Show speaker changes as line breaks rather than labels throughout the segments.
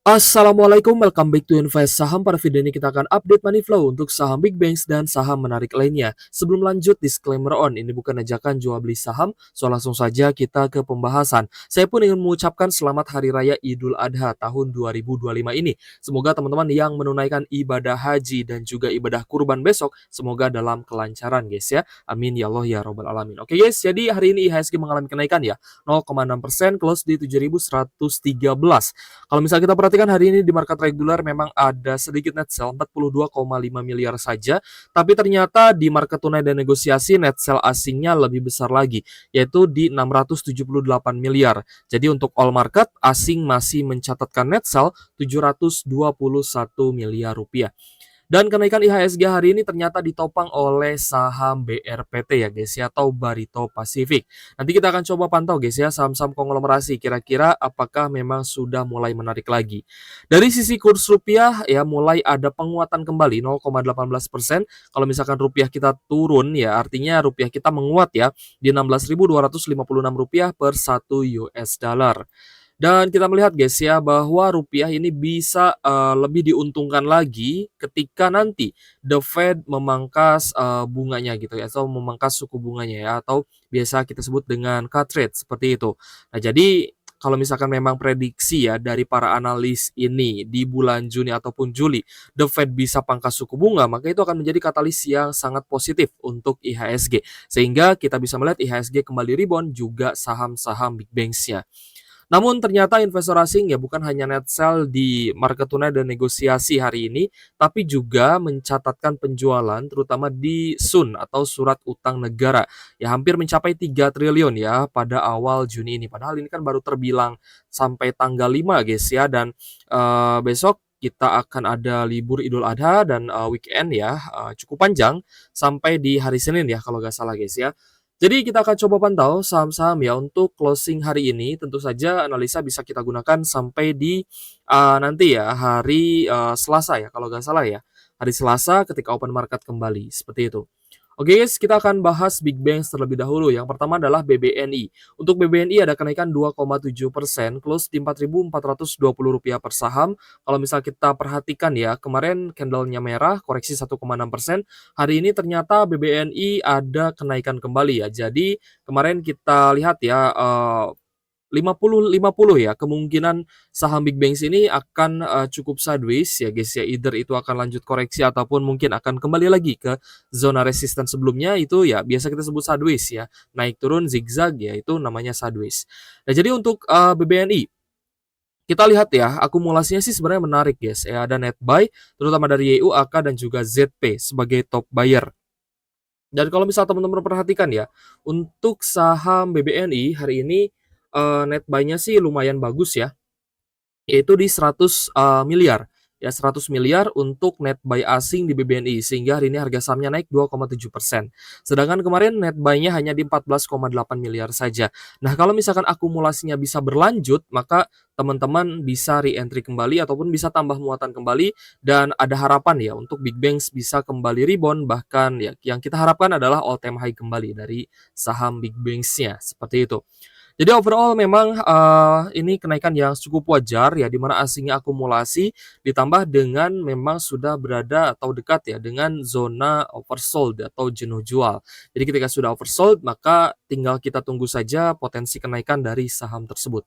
Assalamualaikum, welcome back to Invest Saham. Pada video ini kita akan update money flow untuk saham big banks dan saham menarik lainnya. Sebelum lanjut, disclaimer on, ini bukan ajakan jual beli saham, so langsung saja kita ke pembahasan. Saya pun ingin mengucapkan selamat Hari Raya Idul Adha tahun 2025 ini. Semoga teman-teman yang menunaikan ibadah haji dan juga ibadah kurban besok, semoga dalam kelancaran guys ya. Amin ya Allah ya Rabbal Alamin. Oke guys, jadi hari ini IHSG mengalami kenaikan ya, 0,6% close di 7.113. Kalau misalnya kita perhatikan hari ini di market reguler memang ada sedikit net sell 42,5 miliar saja, tapi ternyata di market tunai dan negosiasi net sell asingnya lebih besar lagi, yaitu di 678 miliar. Jadi untuk all market, asing masih mencatatkan net sell 721 miliar rupiah. Dan kenaikan IHSG hari ini ternyata ditopang oleh saham BRPT ya guys ya, atau Barito Pacific. Nanti kita akan coba pantau guys ya saham-saham konglomerasi, kira-kira apakah memang sudah mulai menarik lagi. Dari sisi kurs rupiah ya mulai ada penguatan kembali 0,18%. Kalau misalkan rupiah kita turun ya artinya rupiah kita menguat ya di 16.256 rupiah per 1 US dollar. Dan kita melihat guys ya bahwa rupiah ini bisa lebih diuntungkan lagi ketika nanti The Fed memangkas bunganya gitu ya, atau memangkas suku bunganya ya, atau biasa kita sebut dengan cut rate seperti itu. Nah, jadi kalau misalkan memang prediksi ya dari para analis ini di bulan Juni ataupun Juli The Fed bisa pangkas suku bunga, maka itu akan menjadi katalis yang sangat positif untuk IHSG. Sehingga kita bisa melihat IHSG kembali rebound juga saham-saham big banks-nya. Namun ternyata investor asing ya bukan hanya net sell di market tunai dan negosiasi hari ini, tapi juga mencatatkan penjualan terutama di SUN atau surat utang negara. Ya hampir mencapai 3 triliun ya pada awal Juni ini. Padahal ini kan baru terbilang sampai tanggal 5 guys ya, dan besok kita akan ada libur Idul Adha dan weekend ya, cukup panjang sampai di hari Senin ya kalau nggak salah guys ya. Jadi kita akan coba pantau saham-saham ya untuk closing hari ini. Tentu saja analisa bisa kita gunakan sampai di nanti ya hari Selasa ya kalau nggak salah ya. Hari Selasa ketika open market kembali seperti itu. Oke guys, kita akan bahas Big Banks terlebih dahulu. Yang pertama adalah BBNI. Untuk BBNI ada kenaikan 2,7%, close di Rp4.420 per saham. Kalau misal kita perhatikan ya, kemarin candlenya merah, koreksi 1,6%. Hari ini ternyata BBNI ada kenaikan kembali ya. Jadi kemarin kita lihat ya, 50-50 ya, kemungkinan saham big banks ini akan cukup sideways ya guys ya, either itu akan lanjut koreksi ataupun mungkin akan kembali lagi ke zona resisten sebelumnya, itu ya biasa kita sebut sideways ya, naik turun zigzag ya, itu namanya sideways. Nah jadi untuk BBNI kita lihat ya, akumulasinya sih sebenarnya menarik guys ya, ada net buy terutama dari YUAK dan juga ZP sebagai top buyer. Dan kalau misal teman-teman perhatikan ya, untuk saham BBNI hari ini net buy-nya sih lumayan bagus ya, yaitu di 100 miliar. Ya 100 miliar untuk net buy asing di BBNI, sehingga hari ini harga sahamnya naik 2,7%. Sedangkan kemarin net buy-nya hanya di 14,8 miliar saja. Nah, kalau misalkan akumulasinya bisa berlanjut, maka teman-teman bisa re-entry kembali ataupun bisa tambah muatan kembali, dan ada harapan ya untuk big banks bisa kembali rebound, bahkan ya yang kita harapkan adalah all time high kembali dari saham big banks-nya seperti itu. Jadi overall memang ini kenaikan yang cukup wajar ya, di mana asingnya akumulasi ditambah dengan memang sudah berada atau dekat ya dengan zona oversold atau jenuh jual. Jadi ketika sudah oversold maka tinggal kita tunggu saja potensi kenaikan dari saham tersebut.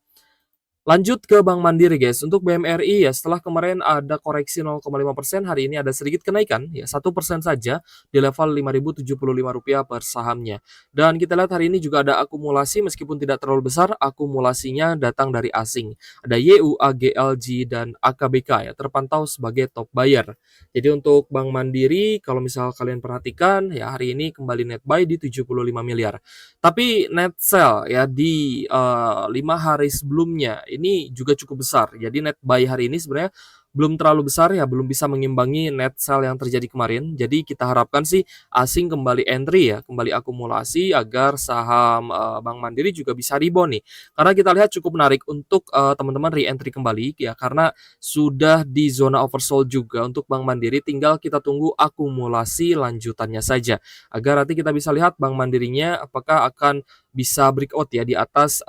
Lanjut ke Bank Mandiri guys. Untuk BMRI ya setelah kemarin ada koreksi 0,5%, hari ini ada sedikit kenaikan ya 1% saja di level Rp5.075 per sahamnya. Dan kita lihat hari ini juga ada akumulasi meskipun tidak terlalu besar, akumulasinya datang dari asing. Ada YU, AGLG dan AKBK ya terpantau sebagai top buyer. Jadi untuk Bank Mandiri kalau misal kalian perhatikan ya hari ini kembali net buy di 75 miliar. Tapi net sell ya di 5 hari sebelumnya ini juga cukup besar. Jadi net buy hari ini sebenarnya belum terlalu besar ya, belum bisa mengimbangi net sell yang terjadi kemarin. Jadi kita harapkan sih asing kembali entry ya, kembali akumulasi agar saham, Bank Mandiri juga bisa rebound nih. Karena kita lihat cukup menarik untuk, teman-teman re-entry kembali ya, karena sudah di zona oversold juga untuk Bank Mandiri, tinggal kita tunggu akumulasi lanjutannya saja. Agar nanti kita bisa lihat Bank Mandirinya apakah akan bisa breakout ya di atas,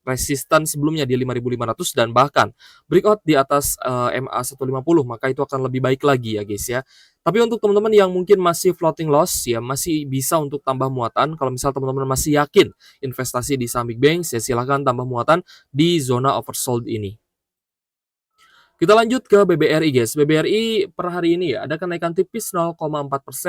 resisten sebelumnya di 5.500 dan bahkan breakout di atas, MA 150, maka itu akan lebih baik lagi ya guys ya. Tapi untuk teman-teman yang mungkin masih floating loss ya, masih bisa untuk tambah muatan, kalau misal teman-teman masih yakin investasi di saham Big Banks, ya silahkan tambah muatan di zona oversold ini. Kita lanjut ke BBRI guys. BBRI per hari ini ya ada kenaikan tipis 0,4%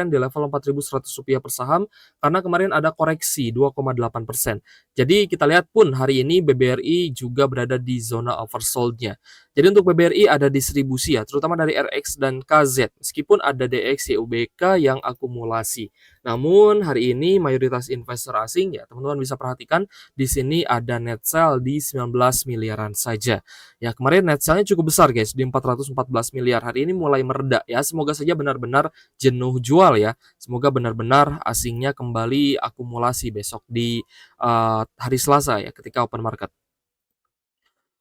di level Rp4.100 per saham karena kemarin ada koreksi 2,8%. Jadi kita lihat pun hari ini BBRI juga berada di zona oversold-nya. Jadi untuk BBRI ada distribusi ya, terutama dari RX dan KZ. Meskipun ada DX, YUBK yang akumulasi. Namun hari ini mayoritas investor asing ya teman-teman bisa perhatikan di sini ada net sell di 19 miliaran saja. Ya, kemarin net sell-nya cukup besar guys, di 414 miliar. Hari ini mulai mereda ya. Semoga saja benar-benar jenuh jual ya. Semoga benar-benar asingnya kembali akumulasi besok di hari Selasa ya ketika open market.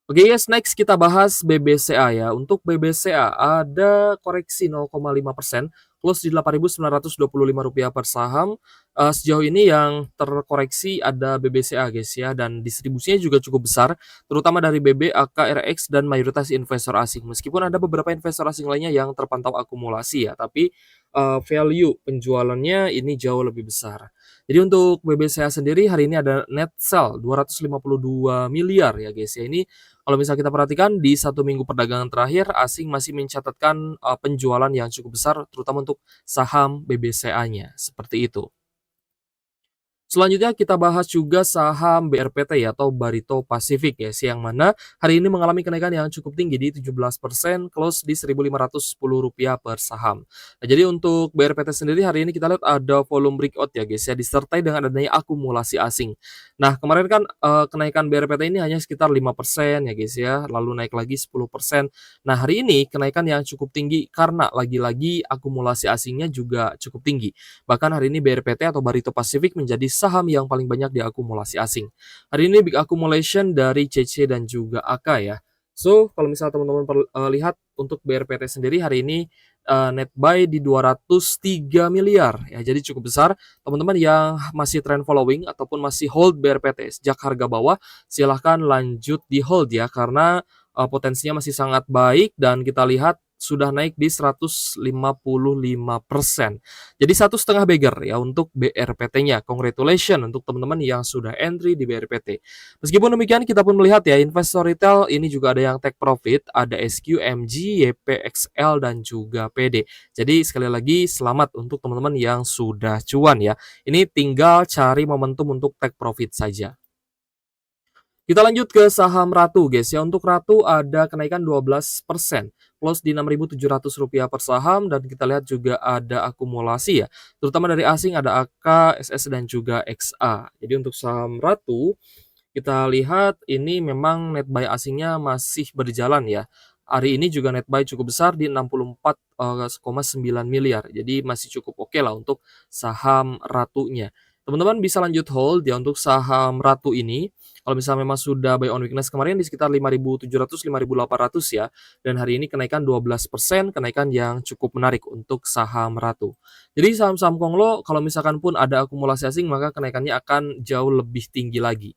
Oke yes, next kita bahas BBCA ya. Untuk BBCA ada koreksi 0,5%, close di Rp8.925 per saham. Sejauh ini yang terkoreksi ada BBCA guys ya, dan distribusinya juga cukup besar, terutama dari BB, AK, RX, dan mayoritas investor asing. Meskipun ada beberapa investor asing lainnya yang terpantau akumulasi ya, tapi value penjualannya ini jauh lebih besar. Jadi untuk BBCA sendiri hari ini ada net sell 252 miliar ya guys ya. Ini kalau misal kita perhatikan di 1 minggu perdagangan terakhir, asing masih mencatatkan, penjualan yang cukup besar terutama untuk saham BBCA-nya, seperti itu. Selanjutnya kita bahas juga saham BRPT ya atau Barito Pacific ya, yang mana hari ini mengalami kenaikan yang cukup tinggi di 17%, close di Rp1.510 per saham. Nah, jadi untuk BRPT sendiri hari ini kita lihat ada volume breakout ya guys ya, disertai dengan adanya akumulasi asing. Nah, kemarin kan kenaikan BRPT ini hanya sekitar 5% ya guys ya, lalu naik lagi 10%. Nah, hari ini kenaikan yang cukup tinggi karena lagi-lagi akumulasi asingnya juga cukup tinggi. Bahkan hari ini BRPT atau Barito Pacific menjadi saham yang paling banyak diakumulasi asing. Hari ini big accumulation dari CC dan juga AK ya. So, kalau misal teman-teman lihat untuk BRPT sendiri hari ini net buy di 203 miliar ya. Jadi cukup besar. Teman-teman yang masih trend following ataupun masih hold BRPT sejak harga bawah, silahkan lanjut di hold ya karena potensinya masih sangat baik dan kita lihat sudah naik di 155%. Jadi 1,5 bagger ya untuk BRPT-nya. Congratulations untuk teman-teman yang sudah entry di BRPT. Meskipun demikian kita pun melihat ya investor retail ini juga ada yang take profit, ada SQ, MG, YPXL dan juga PD. Jadi sekali lagi selamat untuk teman-teman yang sudah cuan ya. Ini tinggal cari momentum untuk take profit saja. Kita lanjut ke saham Ratu guys ya. Untuk Ratu ada kenaikan 12%, close di Rp6.700 per saham dan kita lihat juga ada akumulasi ya. Terutama dari asing ada AK, SS dan juga XA. Jadi untuk saham Ratu kita lihat ini memang net buy asingnya masih berjalan ya. Hari ini juga net buy cukup besar di 64,9 miliar. Jadi masih cukup oke lah untuk saham Ratunya. Teman-teman bisa lanjut hold ya untuk saham Ratu ini. Kalau misalnya memang sudah buy on weakness kemarin di sekitar 5.700, 5.800 ya. Dan hari ini kenaikan 12%, kenaikan yang cukup menarik untuk saham Ratu. Jadi saham-saham Konglo kalau misalkan pun ada akumulasi asing maka kenaikannya akan jauh lebih tinggi lagi.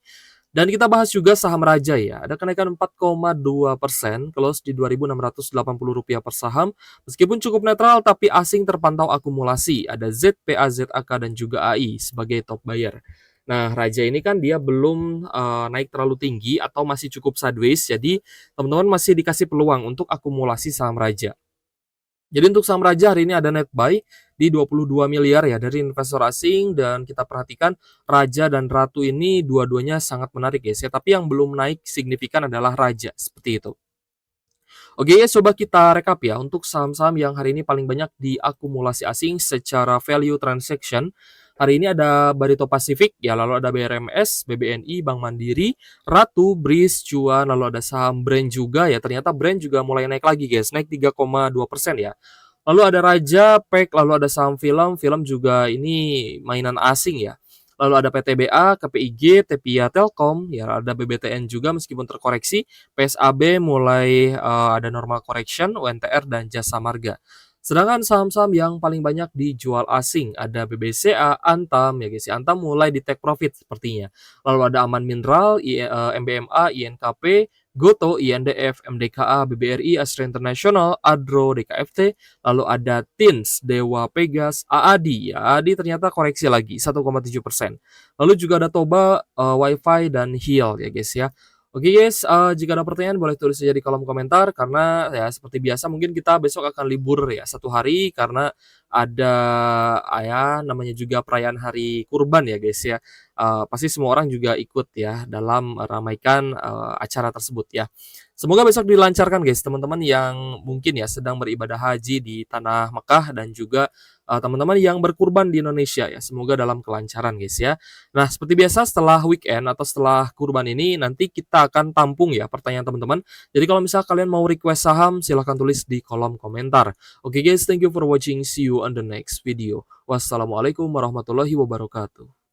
Dan kita bahas juga saham Raja ya. Ada kenaikan 4,2%, close di Rp2.680 per saham. Meskipun cukup netral, tapi asing terpantau akumulasi. Ada ZPA, ZAK, dan juga AI sebagai top buyer. Nah, Raja ini kan dia belum naik terlalu tinggi atau masih cukup sideways. Jadi, teman-teman masih dikasih peluang untuk akumulasi saham Raja. Jadi untuk saham Raja hari ini ada net buy di 22 miliar ya dari investor asing dan kita perhatikan Raja dan Ratu ini dua-duanya sangat menarik guys ya. Tapi yang belum naik signifikan adalah Raja seperti itu. Oke ya, coba kita rekap ya untuk saham-saham yang hari ini paling banyak diakumulasi asing secara value transaction. Hari ini ada Barito Pacific, ya lalu ada BRMS, BBNI, Bank Mandiri, Ratu, BRIS, Cuan, lalu ada saham Brand juga ya. Ternyata Brand juga mulai naik lagi guys, naik 3,2% ya. Lalu ada Raja, PEK, lalu ada saham film, film juga ini mainan asing ya. Lalu ada PTBA, KPIG, Tepia Telkom, ya ada BBTN juga meskipun terkoreksi, PSAB mulai ada normal correction, UNTR dan Jasa Marga. Sedangkan saham-saham yang paling banyak dijual asing ada BBCA, Antam ya guys. Ya. Antam mulai di take profit sepertinya. Lalu ada Aman Mineral, MBMA, INKP, Goto, INDF, MDKA, BBRI, Astra International, Adro, DKFT, lalu ada Tins, Dewa Pegas, AADI. Ya, AADI ternyata koreksi lagi 1,7%. Lalu juga ada Toba, Wi-Fi dan Heal ya guys ya. Oke guys, jika ada pertanyaan boleh tulis saja di kolom komentar karena ya seperti biasa mungkin kita besok akan libur ya 1 hari karena ada ya namanya juga perayaan hari kurban ya guys ya. Pasti semua orang juga ikut ya dalam meramaikan acara tersebut ya. Semoga besok dilancarkan guys teman-teman yang mungkin ya sedang beribadah haji di tanah Mekah dan juga teman-teman yang berkurban di Indonesia ya. Semoga dalam kelancaran guys ya. Nah, seperti biasa setelah weekend atau setelah kurban ini nanti kita akan tampung ya pertanyaan teman-teman. Jadi kalau misalnya kalian mau request saham silahkan tulis di kolom komentar. Oke guys, thank you for watching. See you on the next video. Wassalamualaikum warahmatullahi wabarakatuh.